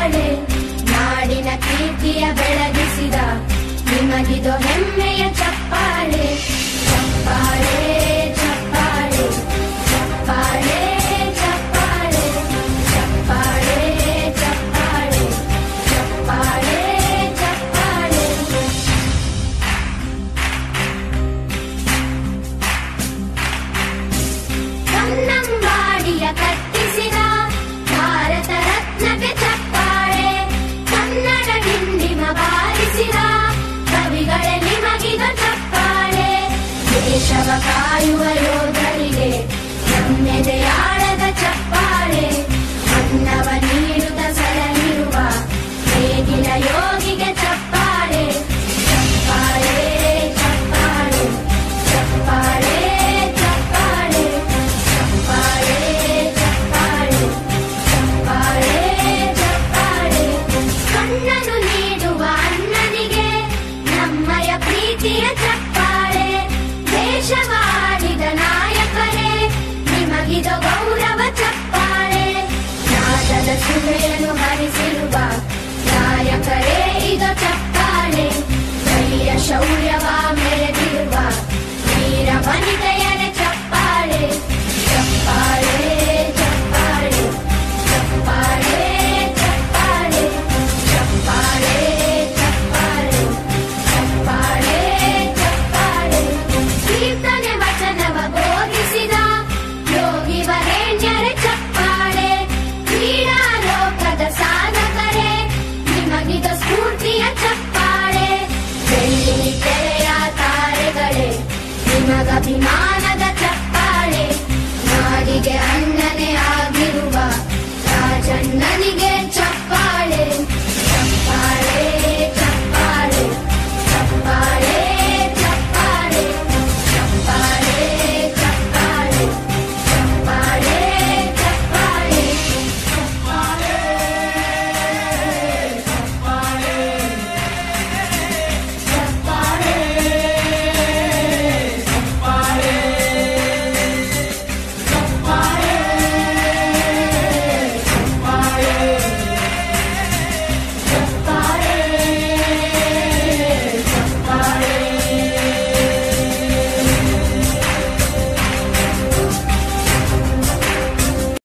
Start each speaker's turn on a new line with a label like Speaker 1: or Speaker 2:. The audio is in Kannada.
Speaker 1: ಚಪ್ಪಾಳೆ, ನಾಡಿನ ಕೀರ್ತಿಯ ಬೆಳಗಿಸಿದ ನಿಮಗಿದು ಹೆಮ್ಮೆಯ ಚಪ್ಪಾಳೆ. ಚಪ್ಪಾಳೆ ಚಪ್ಪಾಳೆ ಚಪ್ಪಾಳೆ ಚಪ್ಪಾಳೆ ಚಪ್ಪಾಳೆ ಚಪ್ಪಾಳೆ ಚಪ್ಪಾಳೆ ಚಪ್ಪಾಳೆ. ಕನ್ನಂಬಾಡಿಯ ಕಟ್ಟಿಸಿದ ಭಾರತ ರತ್ನಕ್ಕೆ ಚಪ್ಪಾಳೆ, ಕನ್ನಡ ಡಿಂಡಿಮ ಬಾರಿಸಿದ ಕವಿಗಳೇ ನಿಮಗಿದು ಚಪ್ಪಾಳೆ. ದೇಶವ ಕಾಯುವ ಯೋಧರಿಗೆ ನಮ್ಮೆದೆಯಾಳದ ಚಪ್ಪಾಳೆ, ಅನ್ನವ ನೀಡುತ್ತ ಸಲಹಿರುವ ನೇಗಿಲ ಯೋಗಿಗೆ ಚಪ್ಪಾಳೆ. ಚಪ್ಪಾಳೆ ಚಪ್ಪಾಳೆ ಚಪ್ಪಾಳೆ ಚಪ್ಪಾಳೆ ಚಪ್ಪಾಳೆ ಚಪ್ಪಾಳೆ ಚಪ್ಪಾಳೆ ಚಪ್ಪಾಳೆ. ಕಣ್ಣನು ನೀಡುವ ಅಣ್ಣನಿಗೆ ನಮ್ಮಯ ಪ್ರೀತಿಯ ಚಪ್ಪಾಳೆ, ದೇಶವಾಡಿದ ನಾಯಕರೇ ನಿಮಗಿದು ಗೌರವ ಚಪ್ಪಾಳೆ. ನಾದದ ಸುಮೆಯನ್ನು ಹರಿಸಿರುವ ನಾಯಕರೇ ಇದು ಚಪ್ಪಾಳೆ, ಧೈರ್ಯ ಶೌರ್ಯವ ಮೆರೆದಿರುವ ವೀರ ವನಿತೆಯರೇ ಚಪ್ಪಾಳೆ. ಚಪ್ಪಾಳೆ ಚಪ್ಪಾಳೆ ಚಪ್ಪಾಳೆ ಚಪ್ಪಾಳೆ ಚಪ್ಪಾಳೆ ಚಪ್ಪಾಳೆ ಚಪ್ಪಾಳೆ ಚಪ್ಪಾಳೆ. ಕೀರ್ತನೆ ವಚನವ ಬೋಧಿಸಿದ ಯೋಗಿ ವರೇಣ್ಯರೇ ಚಪ್ಪಾಳೆ, ಕ್ರೀಡಾ ಲೋಕದ ಸಾಧಕರೇ ನಿಮಗಿದು ಸ್ಫೂರ್ತಿಯ ಚಪ್ಪಾಳೆ. ಬೆಳ್ಳಿ ತೆರೆಯ ತಾರೆಗಳೇ ನಿಮಗಭಿಮಾನದ ಚಪ್ಪಾಳೆ, ನಾಡಿಗೆ